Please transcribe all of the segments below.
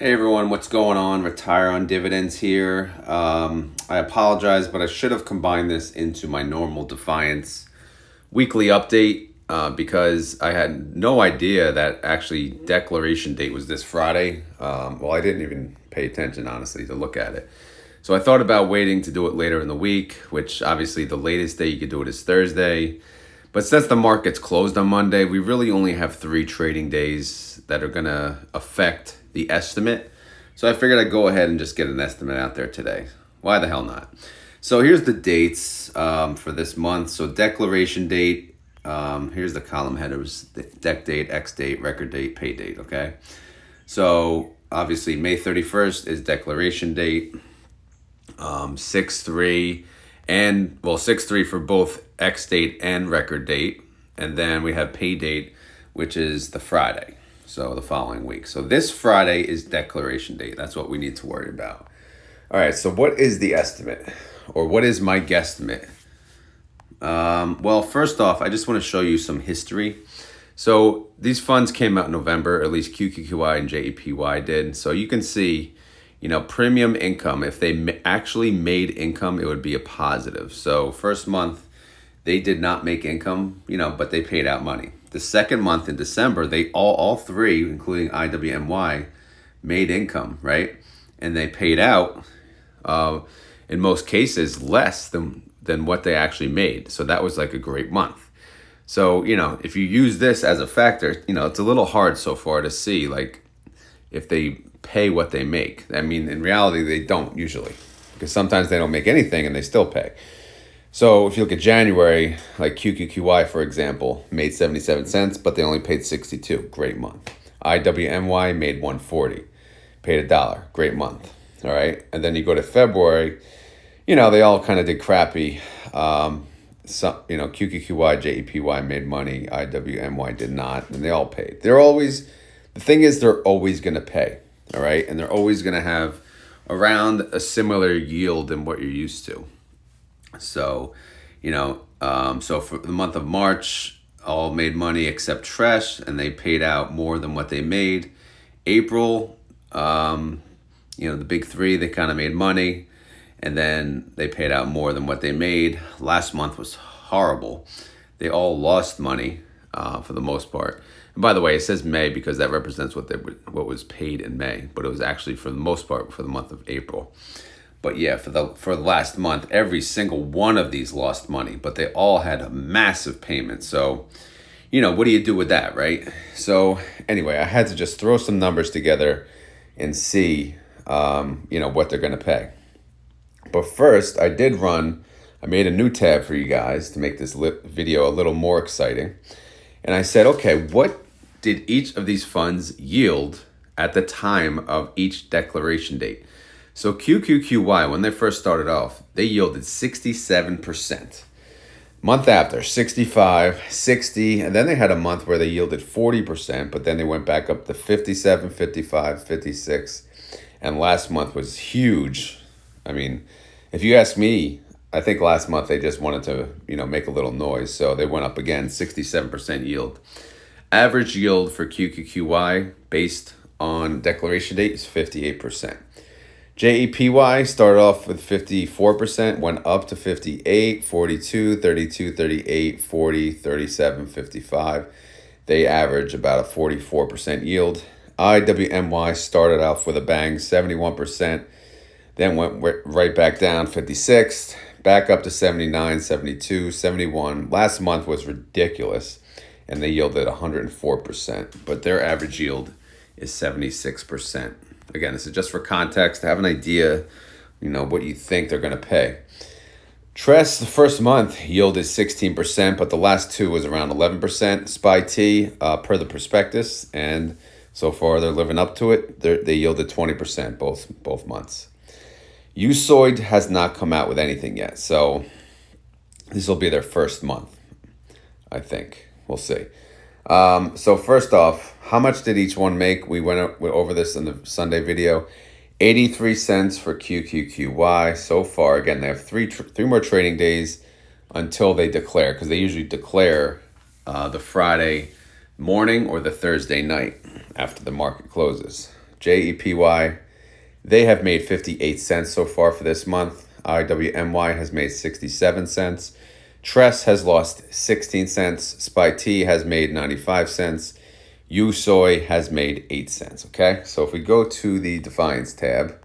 Hey everyone, what's going on? Retire on Dividends here. I apologize, but I should have combined this into my normal Defiance weekly update because I had no idea that actually declaration date was this Friday. Well, I didn't even pay attention, honestly, to look at it. So I thought about waiting to do it later in the week, which obviously the latest day you could do it is Thursday. But since the market's closed on Monday, we really only have 3 trading days that are going to affect the estimate. So I figured I'd go ahead and just get an estimate out there today. Why the hell not? So here's the dates for this month. So declaration date, here's the column headers: dec date, X date, record date, pay date, okay? So obviously May 31st is declaration date, 6/3, and well, 6/3 for both X date and record date. And then we have pay date, which is the Friday. So the following week. So this Friday is declaration date. That's what we need to worry about. All right, so what is the estimate? Or what is my guesstimate? Well, first off, I just want to show you some history. So these funds came out in November, at least qqqy and JEPY did. So you can see, premium income, if they actually made income, it would be a positive. So first month, they did not make income, but they paid out money. The second month in December, they all three, including IWMY, made income, right? And they paid out, in most cases, less than what they actually made. So that was like a great month. So, if you use this as a factor, it's a little hard so far to see, like, if they pay what they make. I mean, in reality, they don't usually, because sometimes they don't make anything and they still pay. So if you look at January, like qqqy, for example, made 77 cents, but they only paid 62. Great month. IWMY made 140, paid $1. Great month. All right. And then you go to February, they all kind of did crappy. qqqy, JEPY made money. IWMY did not, and they all paid. The thing is, they're always going to pay. All right. And they're always going to have around a similar yield than what you're used to. So, so for the month of March, all made money except TRES, and they paid out more than what they made. April, the big three, they kind of made money, and then they paid out more than what they made. Last month was horrible. They all lost money for the most part. And by the way, it says May because that represents what was paid in May, but it was actually for the most part for the month of April. But yeah, for the last month, every single one of these lost money, but they all had a massive payment. So, what do you do with that, right? So anyway, I had to just throw some numbers together and see, what they're going to pay. But first, I made a new tab for you guys to make this video a little more exciting. And I said, okay, what did each of these funds yield at the time of each declaration date? So qqqy, when they first started off, they yielded 67%. Month after, 65, 60, and then they had a month where they yielded 40%, but then they went back up to 57, 55, 56, and last month was huge. I mean, if you ask me, I think last month they just wanted to, make a little noise, so they went up again, 67% yield. Average yield for qqqy based on declaration date is 58%. JEPY started off with 54%, went up to 58, 42, 32, 38, 40, 37, 55. They average about a 44% yield. IWMY started off with a bang, 71%, then went right back down, 56, back up to 79, 72, 71. Last month was ridiculous, and they yielded 104%, but their average yield is 76%. Again, this is just for context, to have an idea, what you think they're going to pay. TRES, the first month, yielded 16%, but the last two was around 11%. SPYT, per the prospectus, and so far they're living up to it. They yielded 20% both months. USOID has not come out with anything yet, so this will be their first month, I think. We'll see. So first off, how much did each one make? We went over this in the Sunday video. 83 cents for qqqy so far. Again, they have three more trading days until they declare, because they usually declare the Friday morning or the Thursday night after the market closes. JEPY, they have made 58 cents so far for this month. IWMY has made 67 cents. TRES has lost 16 cents. SPYT has made 95 cents. qqqy has made 8 cents. Okay, so if we go to the Defiance tab,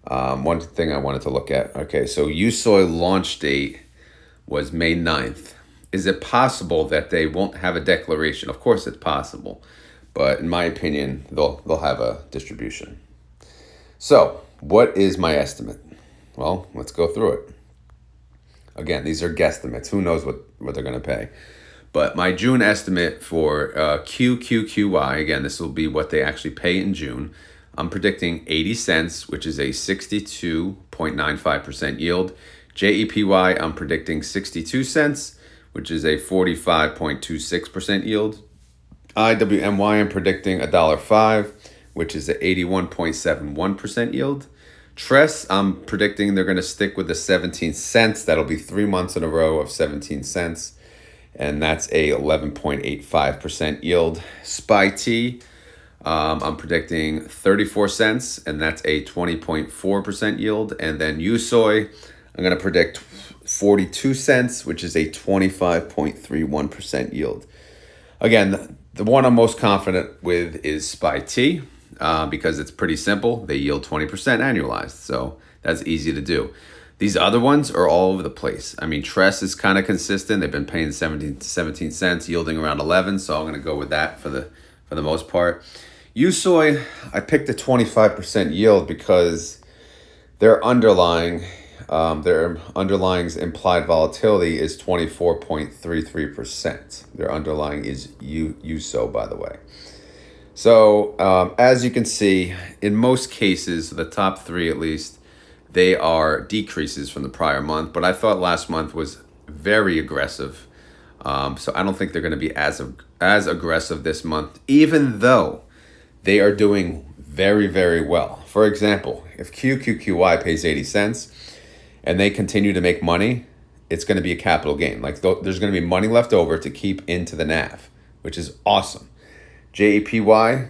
one thing I wanted to look at. Okay, so qqqy launch date was May 9th. Is it possible that they won't have a declaration? Of course it's possible, but in my opinion, they'll have a distribution. So what is my estimate? Well, let's go through it. Again, these are guesstimates. Who knows what they're going to pay? But my June estimate for qqqy, again, this will be what they actually pay in June. I'm predicting 80 cents, which is a 62.95% yield. JEPY, I'm predicting 62 cents, which is a 45.26% yield. IWMY, I'm predicting $1.05, which is an 81.71% yield. TRES, I'm predicting they're going to stick with the 17 cents. That'll be 3 months in a row of 17 cents. And that's a 11.85% yield. SPYT, I'm predicting 34 cents, and that's a 20.4% yield. And then qqqy, I'm going to predict 42 cents, which is a 25.31% yield. Again, the one I'm most confident with is SPYT. Because it's pretty simple. They yield 20% annualized, so that's easy to do. These other ones are all over the place. I mean, TRES is kind of consistent. They've been paying 17 cents, yielding around 11, so I'm going to go with that for the most part. qqqy, I picked a 25% yield because their underlying's implied volatility is 24.33%. Their underlying is USO, by the way. So as you can see, in most cases, the top three at least, they are decreases from the prior month. But I thought last month was very aggressive. So I don't think they're going to be as aggressive this month, even though they are doing very, very well. For example, if qqqy pays 80 cents and they continue to make money, it's going to be a capital gain. Like there's going to be money left over to keep into the NAV, which is awesome. JEPY,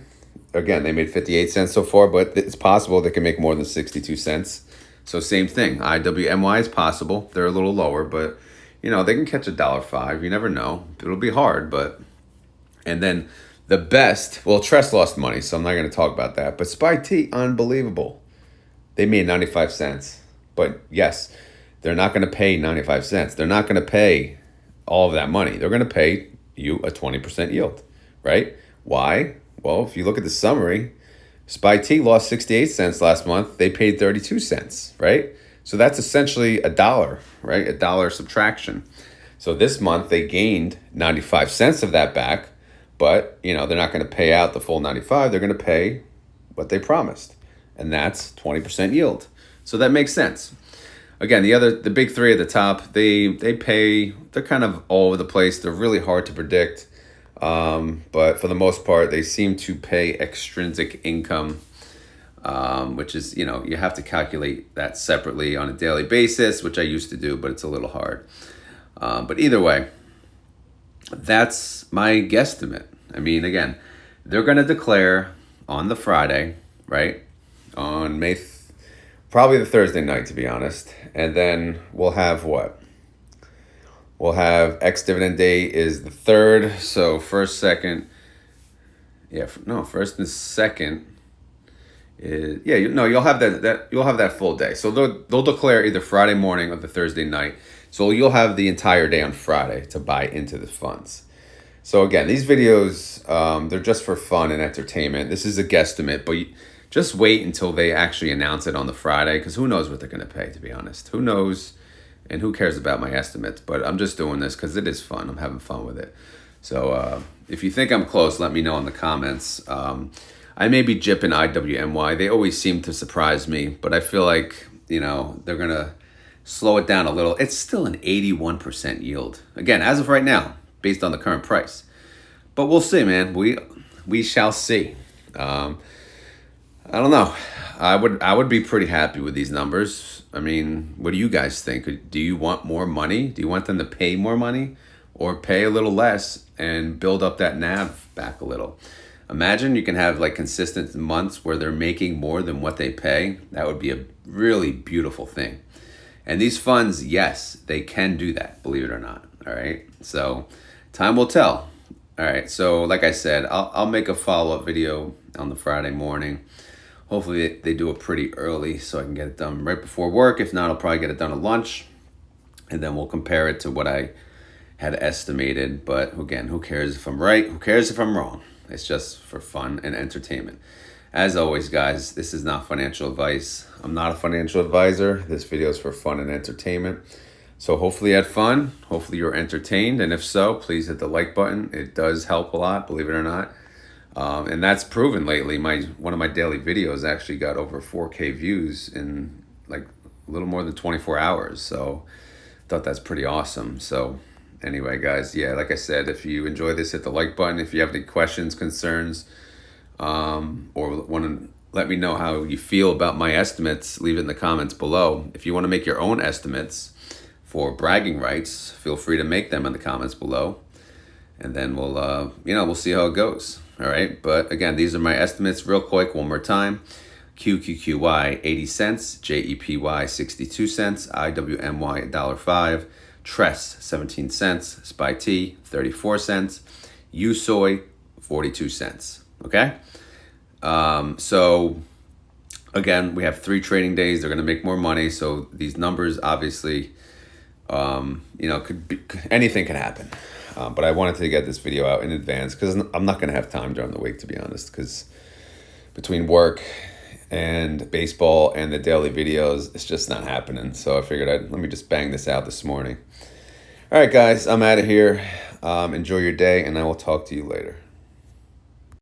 again, they made 58 cents so far, but it's possible they can make more than 62 cents. So same thing. IWMY is possible. They're a little lower, but they can catch $1.05. You never know. It'll be hard, but and then the best, well, TRES lost money, so I'm not going to talk about that. But SPYT, unbelievable. They made 95 cents. But yes, they're not going to pay 95 cents. They're not going to pay all of that money. They're going to pay you a 20% yield, right? Why? Well, if you look at the summary, SPYT lost 68 cents last month. They paid 32 cents, right? So that's essentially $1, right? $1 subtraction. So this month they gained 95 cents of that back, but they're not going to pay out the full 95. They're going to pay what they promised, and that's 20% yield. So that makes sense. Again, the big three at the top, they're kind of all over the place. They're really hard to predict. But for the most part, they seem to pay extrinsic income, which is, you have to calculate that separately on a daily basis, which I used to do, but it's a little hard. But either way, that's my guesstimate. I mean, again, they're going to declare on the Friday, right? On probably the Thursday night, to be honest. And then we'll have what? We'll have ex-dividend day is the 3rd. So first and second is, you'll have that full day. So they'll declare either Friday morning or the Thursday night. So you'll have the entire day on Friday to buy into the funds. So again, these videos, they're just for fun and entertainment. This is a guesstimate, but just wait until they actually announce it on the Friday, because who knows what they're going to pay, to be honest. Who knows? And who cares about my estimates? But I'm just doing this because it is fun. I'm having fun with it. So if you think I'm close, let me know in the comments. I may be jipping IWMY. They always seem to surprise me, but I feel like, they're going to slow it down a little. It's still an 81% yield. Again, as of right now, based on the current price. But we'll see, man. We shall see. I don't know. I would be pretty happy with these numbers. I mean, what do you guys think? Do you want more money? Do you want them to pay more money or pay a little less and build up that NAV back a little? Imagine you can have like consistent months where they're making more than what they pay. That would be a really beautiful thing. And these funds, yes, they can do that, believe it or not. All right. So time will tell. All right. So like I said, I'll make a follow-up video on the Friday morning. Hopefully they do it pretty early so I can get it done right before work. If not, I'll probably get it done at lunch. And then we'll compare it to what I had estimated. But again, who cares if I'm right? Who cares if I'm wrong? It's just for fun and entertainment. As always, guys, this is not financial advice. I'm not a financial advisor. This video is for fun and entertainment. So hopefully you had fun. Hopefully you're entertained. And if so, please hit the like button. It does help a lot, believe it or not. And that's proven lately. One of my daily videos actually got over 4K views in like a little more than 24 hours. So I thought that's pretty awesome. So anyway, guys, yeah, like I said, if you enjoy this, hit the like button. If you have any questions, concerns, or want to let me know how you feel about my estimates, leave it in the comments below. If you want to make your own estimates for bragging rights, feel free to make them in the comments below. And then we'll see how it goes. All right. But again, these are my estimates real quick. One more time. qqqy 80 cents, JEPY 62 cents, IWMY $1.05, TRES 17 cents, SPYT 34 cents, qqqy 42 cents. Okay. So again, we have 3 trading days. They're going to make more money. So these numbers obviously, anything can happen. But I wanted to get this video out in advance because I'm not going to have time during the week, to be honest, because between work and baseball and the daily videos, it's just not happening. So I figured let me just bang this out this morning. All right, guys, I'm out of here. Enjoy your day, and I will talk to you later.